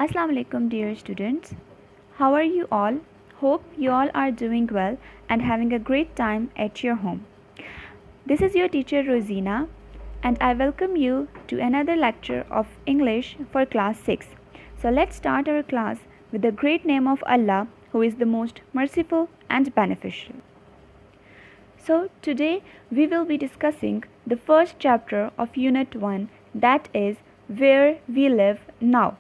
Assalamu alaikum dear students. How are you all? Hope you all are doing well and having a great time at your home. This is your teacher Rosina and I welcome you to another lecture of English for class 6. So let's start our class with the great name of Allah who is the most merciful and beneficial. So today we will be discussing the first chapter of Unit 1, that is Where We Live Now.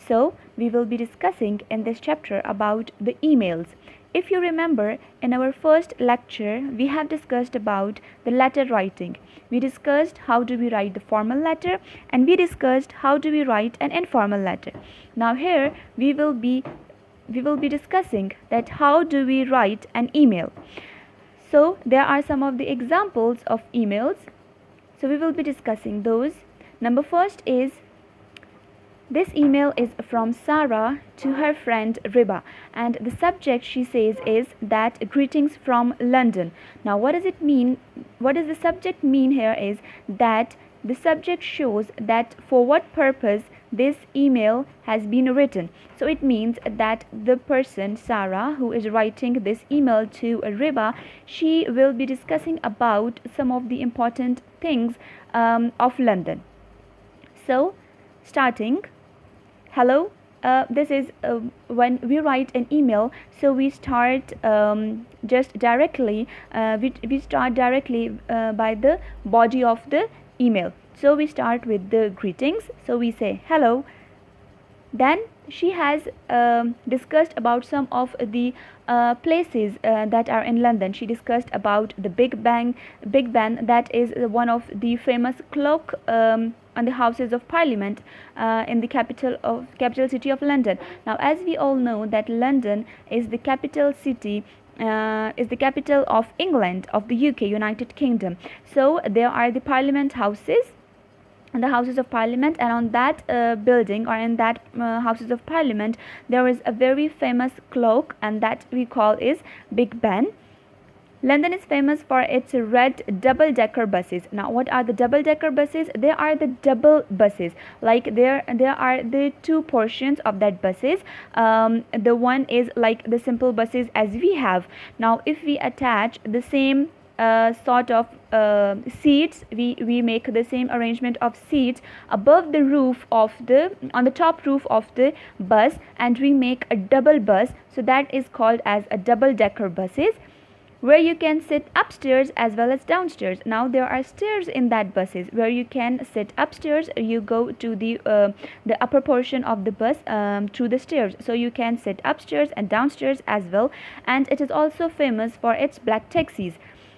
So we will be discussing in this chapter about the emails. If you remember, in our first lecture we have discussed about the letter writing. We discussed how do we write the formal letter and we discussed how do we write an informal letter. Now here we will be discussing that how do we write an email. So there are some of the examples of emails. So we will be discussing those. Number first is, this email is from Sarah to her friend Riba, and the subject she says is that greetings from London. Now what does it mean? What does the subject mean here is that the subject shows that for what purpose this email has been written. So it means that the person Sarah who is writing this email to Riba, she will be discussing about some of the important things of London. So starting, hello, this is when we write an email, so we start just directly we start directly by the body of the email. So we start with the greetings, so we say hello. Then she has discussed about some of the places that are in London. She discussed about the Big Ben, that is one of the famous clock on the Houses of Parliament in the capital city of London. Now as we all know that London is the capital city, is the capital of England, of the UK, United Kingdom. So there are the Parliament Houses and the Houses of Parliament, and on that building or in that Houses of Parliament there is a very famous clock, and that we call is Big Ben. London is famous for its red double-decker buses. Now what are the double-decker buses? They are the double buses, like there are the two portions of that buses. The one is like the simple buses as we have. Now if we attach the same sort of seats, we make the same arrangement of seats above the roof of on the top roof of the bus, and we make a double bus, so that is called as a double-decker buses, where you can sit upstairs as well as downstairs. Now there are stairs in that buses where you can sit upstairs. You go to the upper portion of the bus through the stairs, so you can sit upstairs and downstairs as well. And it is also famous for its black taxis.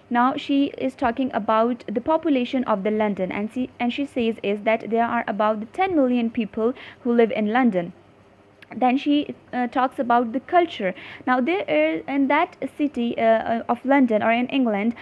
Now she is talking about the population of the London, and she says is that there are about 10 million people who live in London. Then she talks about the culture. Now there is in that city of London or in England,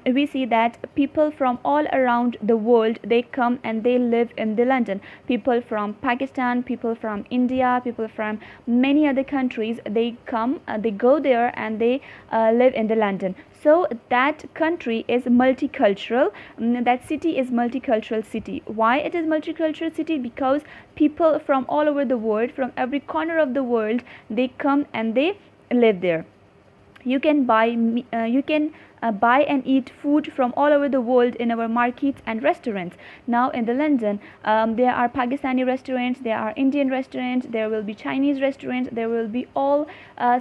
we see that people from all around the world, they come and they live in the London. People from Pakistan, people from India, people from many other countries, they come, they go there and they live in the London. So that country is multicultural. That city is multicultural city. Why it is multicultural city? Because people from all over the world, from every corner of the world, they come and they live there. You can buy buy and eat food from all over the world in our markets and restaurants. Now in the London, there are Pakistani restaurants, there are Indian restaurants, there will be Chinese restaurants, there will be all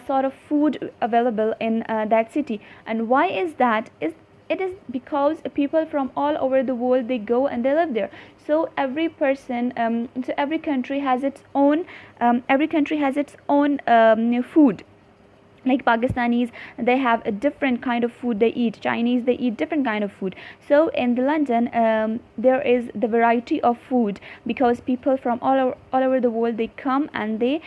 sort of food available in that city. And why is that? It is because people from all over the world, they go and they live there. So every person, so every country has its own food. Like Pakistanis, they have a different kind of food they eat. Chinese, they eat different kind of food. So in the London, there is the variety of food, because people from all over the world, they come and they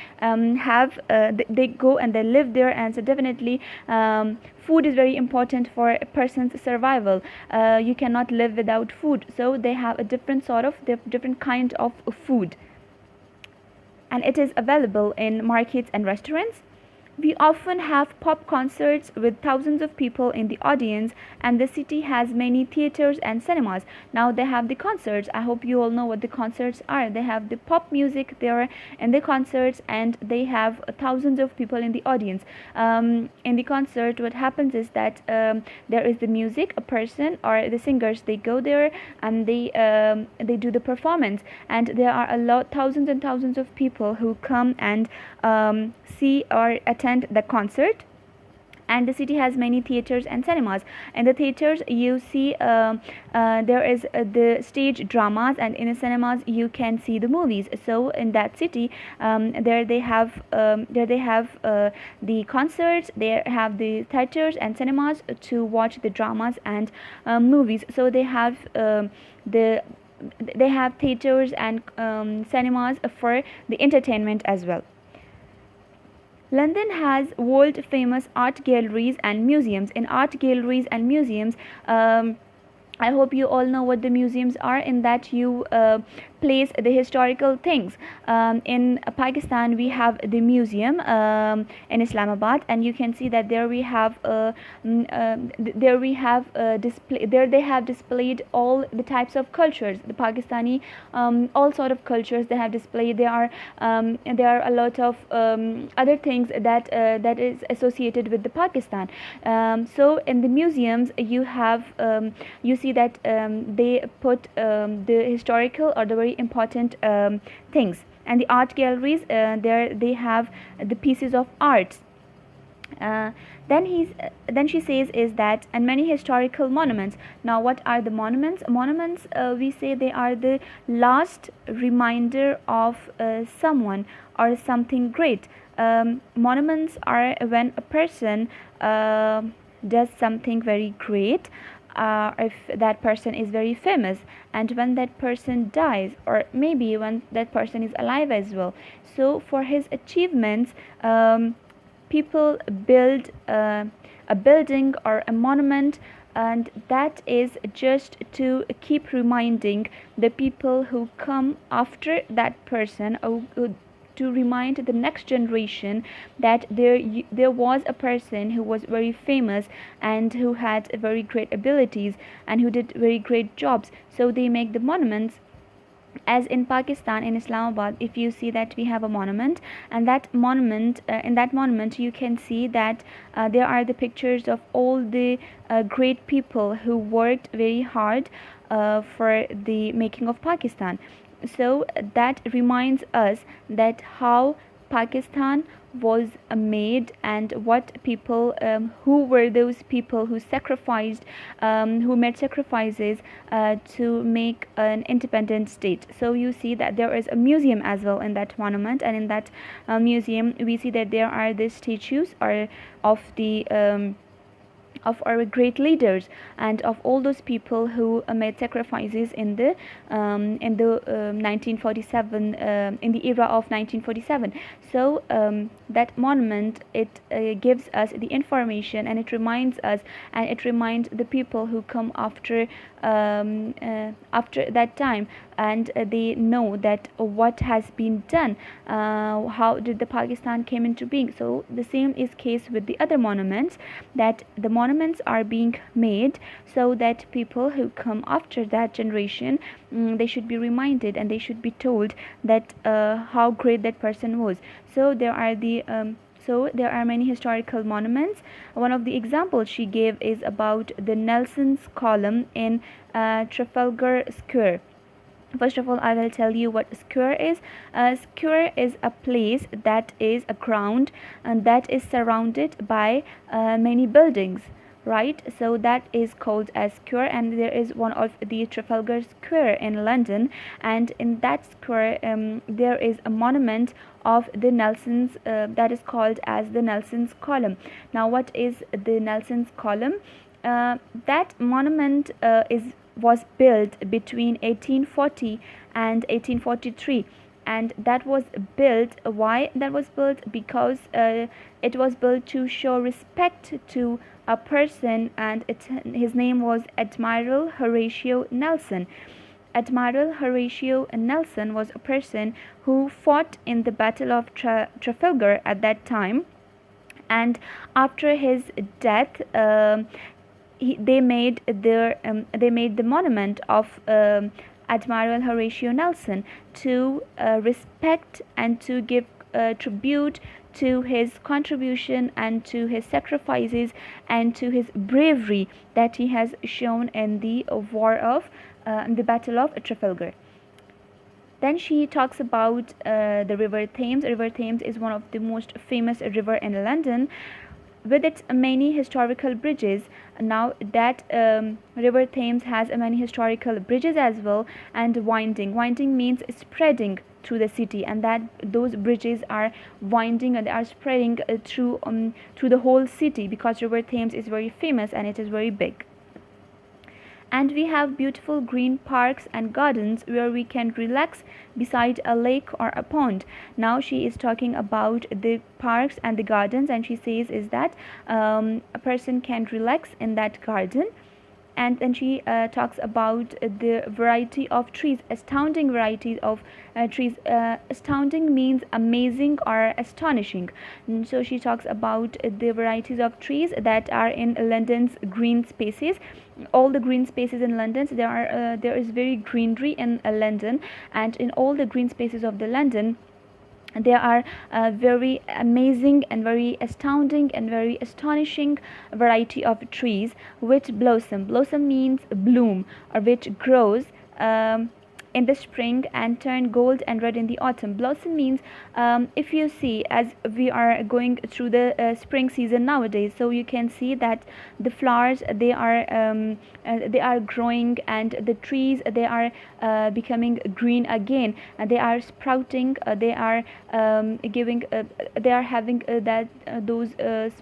they go and they live there. And so definitely food is very important for a person's survival. You cannot live without food, so they have a different kind of food, and it is available in markets and restaurants. We often have pop concerts with thousands of people in the audience, and the city has many theaters and cinemas. Now they have the concerts. I hope you all know what the concerts are. They have the pop music there in the concerts, and they have thousands of people in the audience. In the concert, what happens is that there is the music, a person or the singers. They go there and they do the performance, and there are a lot, thousands and thousands of people who come and see or attend the concert. And the city has many theaters and cinemas. In the theaters you see there is the stage dramas, and in the cinemas you can see the movies. So in that city, there they have the concerts, they have the theaters and cinemas to watch the dramas and movies. So the they have theaters and cinemas for the entertainment as well. London has world famous art galleries and museums. In art galleries and museums, I hope you all know what the museums are, in that you place the historical things. In Pakistan we have the museum in Islamabad, and you can see that there we have display. There they have displayed all the types of cultures, the Pakistani all sort of cultures they have displayed. There are a lot of other things that is associated with the Pakistan. So in the museums you see that they put the historical or the very important things. And the art galleries, there they have the pieces of art. Then she says is that, and many historical monuments. Now what are the monuments? Monuments, we say they are the last reminder of someone or something great. Monuments are when a person does something very great, if that person is very famous, and when that person dies, or maybe when that person is alive as well. So for his achievements, people build a building or a monument, and that is just to keep reminding the people who come after that person, or to remind the next generation that there was a person who was very famous and who had very great abilities and who did very great jobs. So they make the monuments. As in Pakistan, in Islamabad, if you see that we have a monument, and that monument, in that monument you can see that there are the pictures of all the great people who worked very hard for the making of Pakistan. So that reminds us that how Pakistan was made, and what people, who were those people who sacrificed, who made sacrifices to make an independent state. So you see that there is a museum as well in that monument, and in that museum we see that there are the statues or of the of our great leaders and of all those people who made sacrifices in the 1947, in the era of 1947. So that monument, it gives us the information, and it reminds us, and it reminds the people who come after that time, and they know that what has been done, how did the Pakistan came into being. So the same is case with the other monuments, that the monuments are being made so that people who come after that generation, they should be reminded, and they should be told that how great that person was. So there are many historical monuments. One of the examples she gave is about the Nelson's column in Trafalgar Square. First of all, I will tell you what a square is. A square is a place that is a ground and that is surrounded by many buildings, right? So that is called a square, and there is one of the Trafalgar Square in London, and in that square there is a monument of the Nelson's, that is called as the Nelson's column. Now what is the Nelson's column? That monument was built between 1840 and 1843, and that was built, why that was built? Because it was built to show respect to a person, and his name was Admiral Horatio Nelson. Admiral Horatio Nelson was a person who fought in the Battle of Trafalgar at that time, And after his death, they made the monument of Admiral Horatio Nelson to respect and to give tribute to his contribution and to his sacrifices and to his bravery that he has shown in the Battle of Trafalgar. Then she talks about the River Thames. River Thames is one of the most famous river in London, with its many historical bridges. Now that River Thames has many historical bridges as well, and winding means spreading through the city, and that those bridges are winding and they are spreading through the whole city, because River Thames is very famous and it is very big. And we have beautiful green parks and gardens where we can relax beside a lake or a pond. Now she is talking about the parks and the gardens, and she says is that a person can relax in that garden. And then she talks about the variety of trees, astounding varieties of trees. Astounding means amazing or astonishing. And so she talks about the varieties of trees that are in London's green spaces. All the green spaces in London, so there is very greenery in London, and in all the green spaces of the London, there are very amazing and very astounding and very astonishing variety of trees which blossom. Blossom means bloom, or which grows in the spring and turn gold and red in the autumn. Blossom means, if you see, as we are going through the spring season nowadays, so you can see that the flowers, they are growing, and the trees, they are becoming green again, and they are sprouting, they are giving they are having those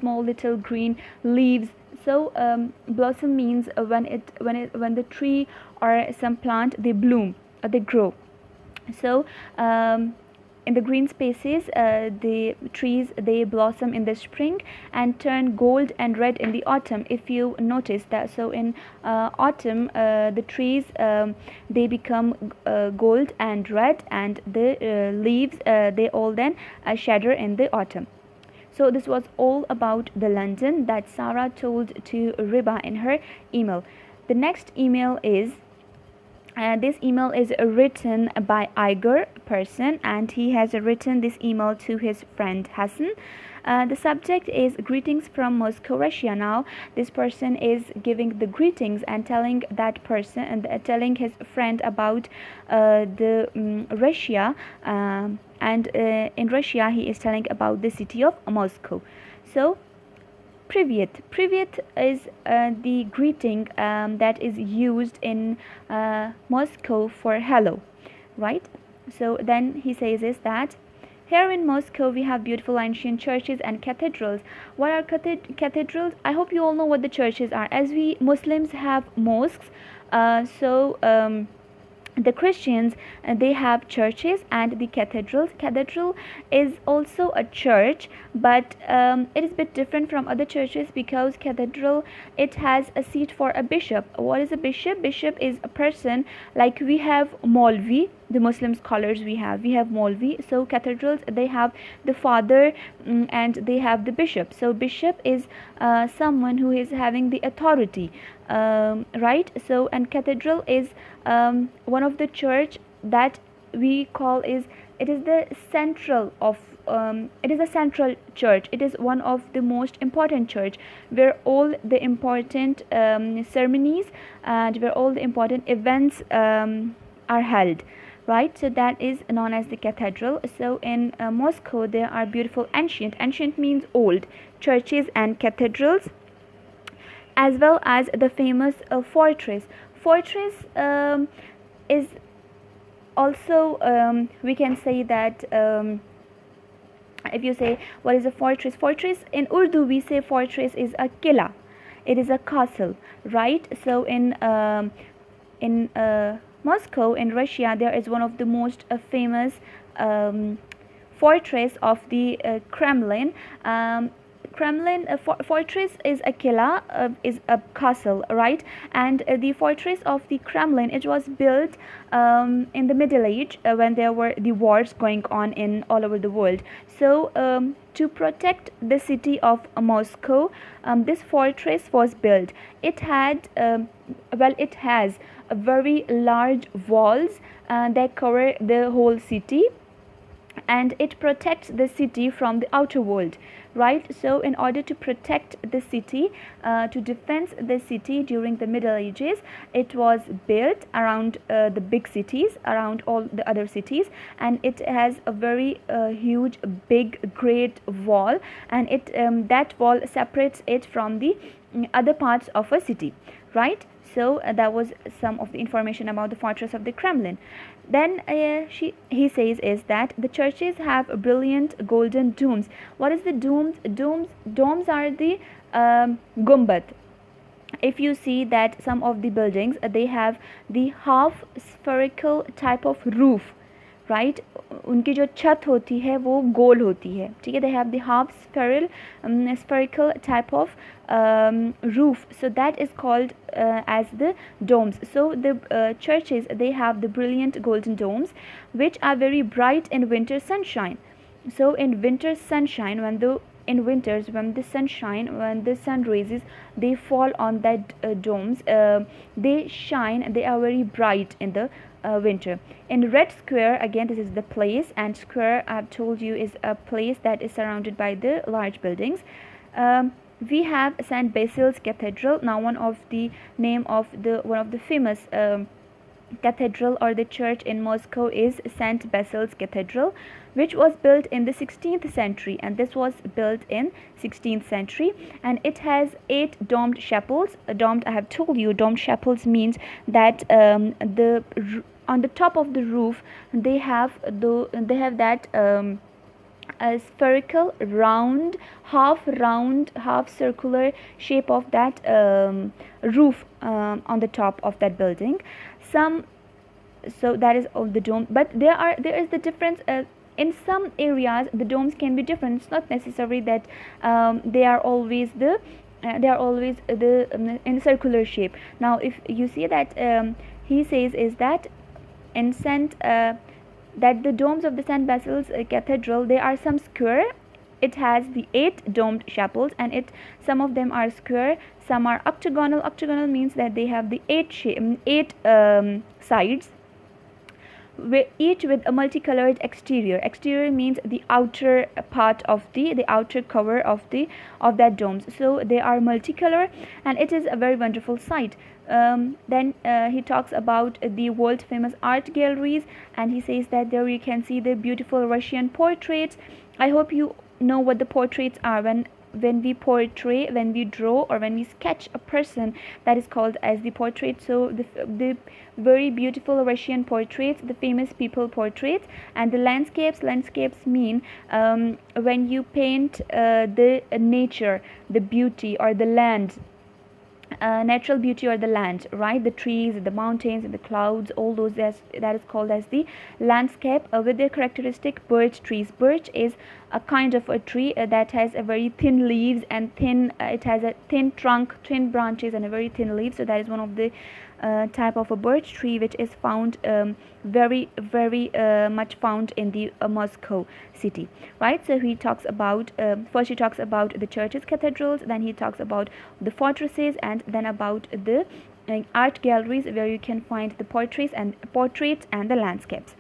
small little green leaves. So blossom means when the tree or some plant, they bloom, they grow. So in the green spaces, the trees, they blossom in the spring and turn gold and red in the autumn, if you notice that. So in autumn, the trees, they become gold and red, and the leaves, they all then shatter in the autumn. So this was all about the London that Sarah told to Riba in her email. The next email is, this email is written by Igor person, and he has written this email to his friend Hassan. The subject is greetings from Moscow, Russia. Now this person is giving the greetings and telling that person and telling his friend about the Russia, and in Russia he is telling about the city of Moscow. So Privyet. Privyet is the greeting that is used in Moscow for hello, right? So then he says is that here in Moscow we have beautiful ancient churches and cathedrals. What are cathedrals? I hope you all know what the churches are. As we Muslims have mosques, the Christians, they have churches and the cathedrals. Cathedral is also a church, but it is a bit different from other churches, because cathedral, it has a seat for a bishop. What is a bishop? Bishop is a person, like we have Maulvi, the Muslim scholars, we have Maulvi. So cathedrals, they have the father, and they have the bishop. So bishop is someone who is having the authority, right? So, and cathedral is one of the church that we call is, it is the central of it is a central church. It is one of the most important church where all the important ceremonies and where all the important events are held, right? So that is known as the cathedral. So in Moscow there are beautiful ancient means old churches and cathedrals, as well as the famous fortress. Fortress is also, we can say that, if you say what is a fortress, in Urdu we say fortress is a killa, it is a castle, right? So in Moscow, in Russia, there is one of the most famous fortress of the Kremlin. Kremlin fortress is a killa, is a castle, right? And the fortress of the Kremlin, it was built in the Middle Age, when there were the wars going on in all over the world. So to protect the city of Moscow, this fortress was built. It had it has a very large walls that cover the whole city, and it protects the city from the outer world, right? So in order to protect the city, to defend the city during the Middle Ages, it was built around the big cities, around all the other cities, and it has a very huge, big, great wall, and it that wall separates it from the other parts of a city, right? So that was some of the information about the fortress of the Kremlin. Then he says is that the churches have brilliant golden domes. What is the domes? Domes are the gumbad. If you see that some of the buildings, they have the half spherical type of roof, right उनकी जो छत होती है वो गोल होती है, ठीक है. They have the half spherical type of roof, so that is called as the domes. So the churches, they have the brilliant golden domes which are very bright in winter sunshine. So in winter sunshine, in winters, when the sunshine, when the sun rays, they fall on that domes, they shine, they are very bright in the winter. In Red Square, again, this is the place, and square, I have told you, is a place that is surrounded by the large buildings. We have St. Basil's Cathedral. Now one of the famous cathedral or the church in Moscow is St. Basil's Cathedral, which was built in the 16th century, and this was built in 16th century, and it has 8 domed chapels. Domed, I have told you, domed chapels means that on the top of the roof they have that a spherical half circular shape of that roof on the top of that building. So that is all the dome, but there is the difference. In some areas the domes can be different. It's not necessary that they are always in circular shape. Now if you see that he says is that in that the domes of the St. Basil's Cathedral, they are some square. It has the 8 domed chapels, and some of them are square, some are octagonal. Octagonal means that they have the 8 sides, each with a multicolored exterior. Exterior means the outer part of the outer cover of that domes. So they are multicolor, and it is a very wonderful sight. Then he talks about the world famous art galleries, and he says that there you can see the beautiful Russian portraits. I hope you know what the portraits are. When we portray, when we draw, or when we sketch a person, that is called as the portrait. So the very beautiful Russian portraits, the famous people portraits, and the landscapes mean when you paint the nature, the beauty, or the land, natural beauty, or the land, right? The trees, the mountains, and the clouds, all those, that is called as the landscape, with their characteristic birch trees. Birch is a kind of a tree that has a very thin leaves and it has a thin trunk, thin branches, and a very thin leaf. So that is one of the type of a birch tree which is found very much found in the Moscow city, right? So he talks about first he talks about the churches, cathedrals, then he talks about the fortresses, and then about the art galleries where you can find the portraits and the landscapes.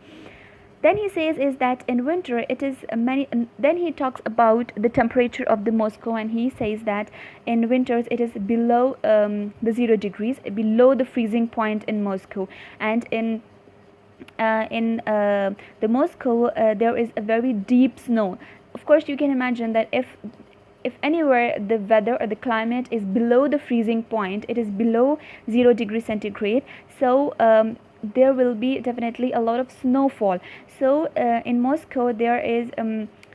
Then he says is that in winter it is then he talks about the temperature of the Moscow, and he says that in winters it is below the 0 degrees, below the freezing point in Moscow. And in the Moscow there is a very deep snow. Of course you can imagine that if anywhere the weather or the climate is below the freezing point, it is below 0 degrees centigrade, so there will be definitely a lot of snowfall. So in Moscow there is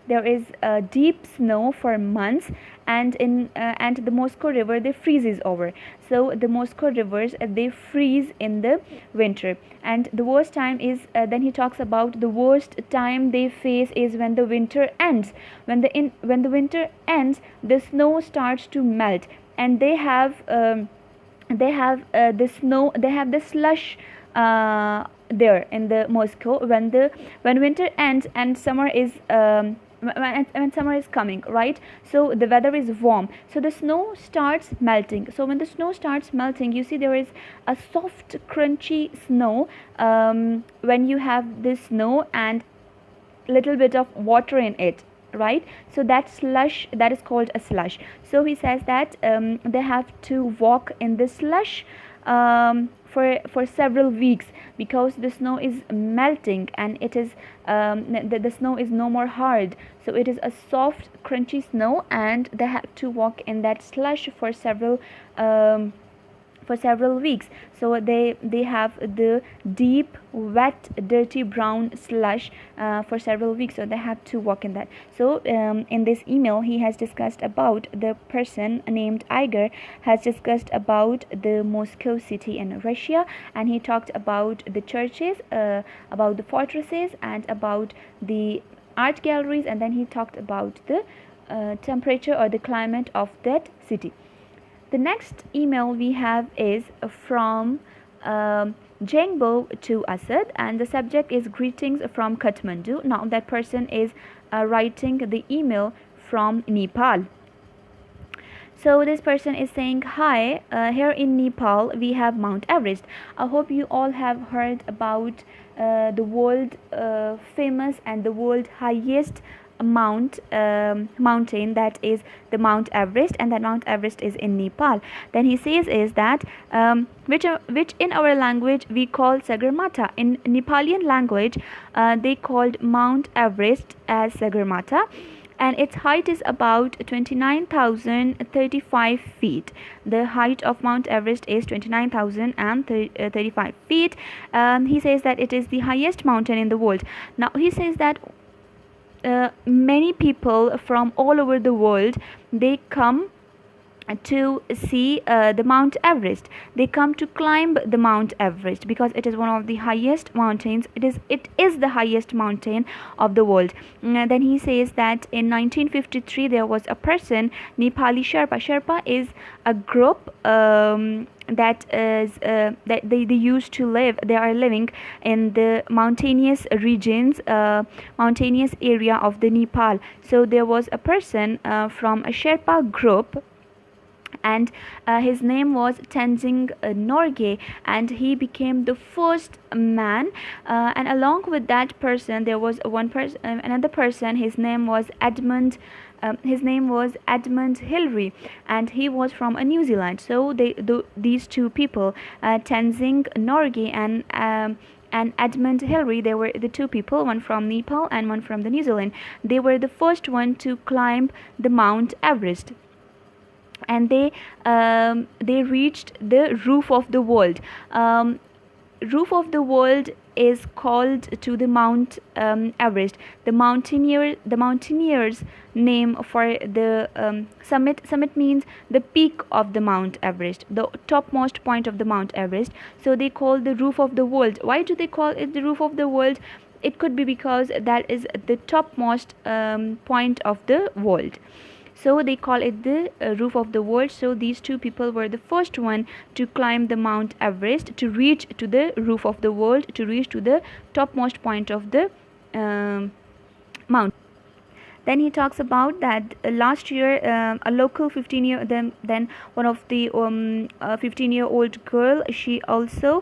there is deep snow for months, and and the Moscow River they freezes over. So the Moscow rivers they freeze in the winter, and the worst time is then he talks about the worst time they face is when the winter ends. When the winter ends, the snow starts to melt, and the snow, they have the slush there in the Moscow when winter ends and summer is when summer is coming, right? So the weather is warm, so the snow starts melting. So when the snow starts melting, you see there is a soft crunchy snow when you have this snow and little bit of water in it, right? So that slush, that is called a slush. So he says that they have to walk in the slush for several weeks, because the snow is melting and it is the snow is no more hard, so it is a soft crunchy snow, and they have to walk in that slush for several weeks. So they have the deep wet dirty brown slush for several weeks, so they have to walk in that. So in this email he has discussed about, the person named Iger has discussed about the Moscow city in Russia, and he talked about the churches, about the fortresses, and about the art galleries, and then he talked about the temperature or the climate of that city. The next email we have is from Jengbo to Asad, and the subject is greetings from Kathmandu. Now that person is writing the email from Nepal. So this person is saying, hi, here in Nepal we have Mount Everest. I hope you all have heard about the world famous and the world highest mountain, that is the Mount Everest, and that Mount Everest is in Nepal. Then he says is that which in our language we call Sagarmatha. In Nepalian language they called Mount Everest as Sagarmatha, and its height is about 29,035 feet. The height of Mount Everest is 29,035 feet. He says that it is the highest mountain in the world. Now he says that many people from all over the world, they come to see the Mount Everest. They come to climb the Mount Everest because it is one of the highest mountains. It is the highest mountain of the world. Then he says that in 1953 there was a person, Nepali Sherpa. Sherpa is a group that they used to live. They are living in the mountainous regions, mountainous area of the Nepal. So there was a person from a Sherpa group, and his name was Tenzing Norgay, and he became the first man, and along with that person there was another person. His name was Edmund Hillary, and he was from New Zealand. So these two people, Tenzing Norgay and Edmund Hillary, they were the two people, one from Nepal and one from the New Zealand. They were the first one to climb the Mount Everest, and they reached the roof of the world. Roof of the world is called to the Mount Everest. The mountaineers name for the summit. Summit means the peak of the Mount Everest, the topmost point of the Mount Everest. So they call the roof of the world. Why do they call it the roof of the world? It could be because that is the topmost point of the world. So they call it the roof of the world. So these two people were the first one to climb the Mount Everest, to reach to the roof of the world, to reach to the topmost point of the mountain. Then he talks about that last year a local 15-year then one of the 15-year-old girl, she also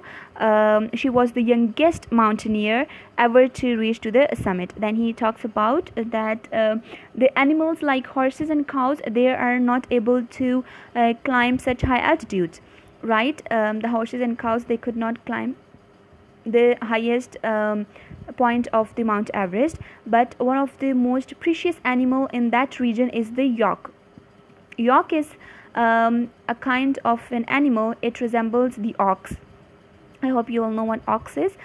she was the youngest mountaineer ever to reach to the summit. Then he talks about that the animals like horses and cows, they are not able to climb such high altitudes, right? The horses and cows, they could not climb the highest point of the Mount Everest, but one of the most precious animal in that region is the Yock. Yock is a kind of an animal. It resembles the ox. I hope you all know what ox is.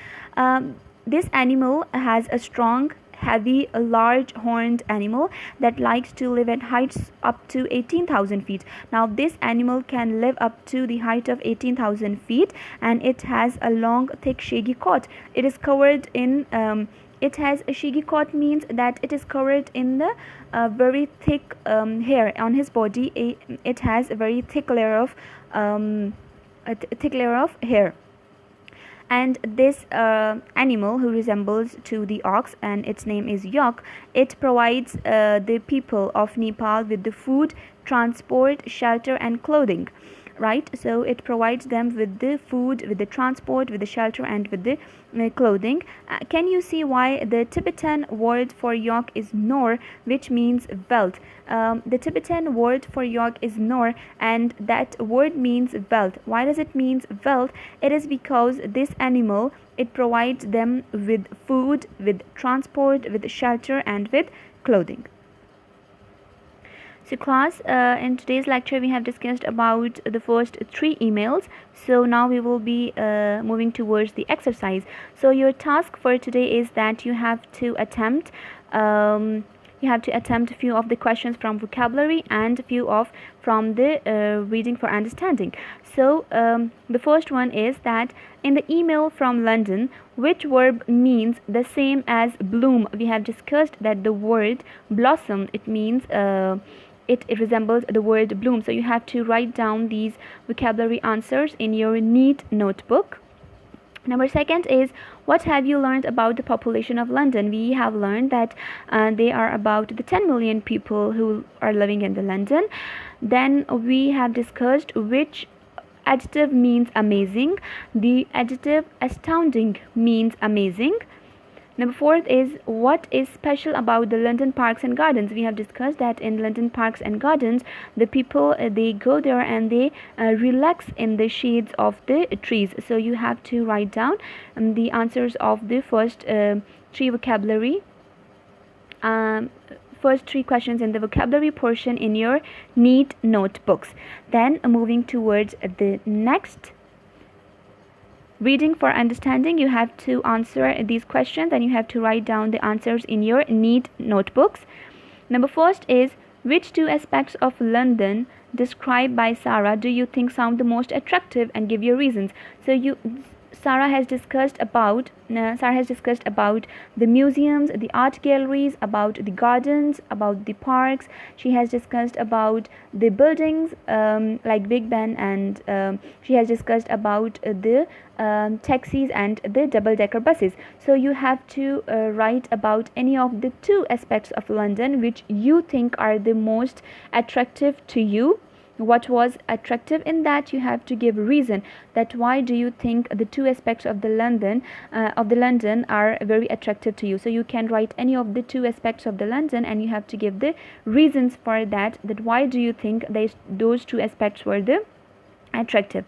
This animal has a strong heavy, large horned animal that likes to live at heights up to 18,000 feet. Now this animal can live up to the height of 18,000 feet, and it has a long, thick, shaggy coat. It is covered in it has a shaggy coat means that it is covered in the very thick hair on his body. It has a very thick layer of hair. And this animal who resembles to the ox, and its name is Yock, it provides the people of Nepal with the food, transport, shelter and clothing, right? So it provides them with the food, with the transport, with the shelter and with the clothing. Can you see why the Tibetan word for Yock is Nor, which means wealth? The Tibetan word for Yock is Nor, and that word means wealth. Why does it mean wealth? It is because this animal, it provides them with food, with transport, with shelter and with clothing. So class, in today's lecture we have discussed about the first 3 emails. So now we will be moving towards the exercise. So your task for today is that you have to attempt a few of the questions from vocabulary and a few of from the reading for understanding. So the first one is that in the email from London, which verb means the same as bloom? We have discussed that the word blossom, it means it resembles the word bloom. So you have to write down these vocabulary answers in your neat notebook. Number 2 is, what have you learned about the population of London? We have learned that they are about the 10 million people who are living in the London. Then we have discussed which adjective means amazing. The adjective astounding means amazing. Number 4 is, what is special about the London parks and gardens? We have discussed that in London parks and gardens, the people they go there and they relax in the shades of the trees. So you have to write down the answers of the first 3 vocabulary first 3 questions in the vocabulary portion in your neat notebooks. Then moving towards the next reading for understanding, you have to answer these questions and you have to write down the answers in your neat notebooks. Number 1 is, which 2 aspects of London described by Sarah do you think sound the most attractive, and give your reasons. So Sarah has discussed about the museums, the art galleries, about the gardens, about the parks. She has discussed about the buildings like Big Ben, and she has discussed about the taxis and the double-decker buses. So you have to write about any of the 2 aspects of London which you think are the most attractive to you. What was attractive in that? You have to give a reason that why do you think the 2 aspects of the London are very attractive to you. So you can write any of the 2 aspects of the London and you have to give the reasons for that why do you think those 2 aspects were the attractive.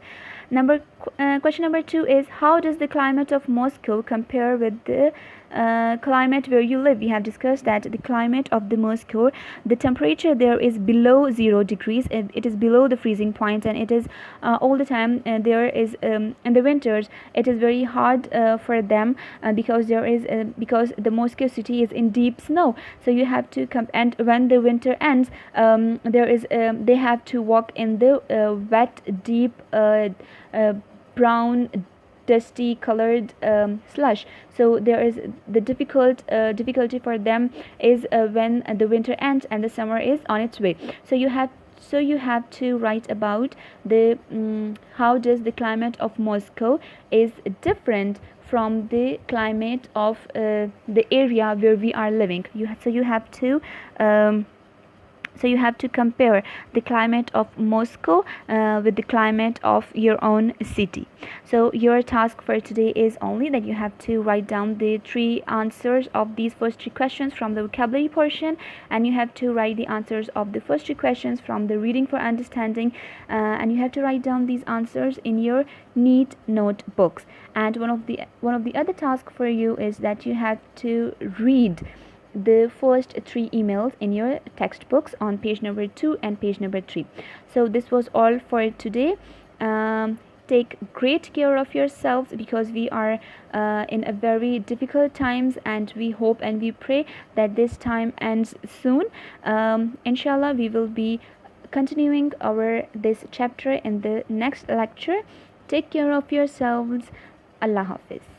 Question number 2 is, how does the climate of Moscow compare with the climate where you live? We have discussed that the climate of the Moscow, the temperature there is below 0 degrees. It is below the freezing point, and it is all the time. There is in the winters it is very hard for them because the Moscow city is in deep snow. So you have to come, and when the winter ends, they have to walk in the wet, deep brown, dusty colored slush. So there is the difficulty for them is when the winter ends and the summer is on its way. So you have to write about the how does the climate of Moscow is different from the climate of the area where we are living. So you have to compare the climate of Moscow with the climate of your own city. So your task for today is only that you have to write down the 3 answers of these first 3 questions from the vocabulary portion, and you have to write the answers of the first 3 questions from the reading for understanding, and you have to write down these answers in your neat notebooks. And one of the other tasks for you is that you have to read the first 3 emails in your textbooks on page number 2 and page number 3. So this was all for today. take great care of yourselves, because we are in a very difficult times, and we hope and we pray that this time ends soon. Inshallah, we will be continuing our this chapter in the next lecture. Take care of yourselves. Allah Hafiz.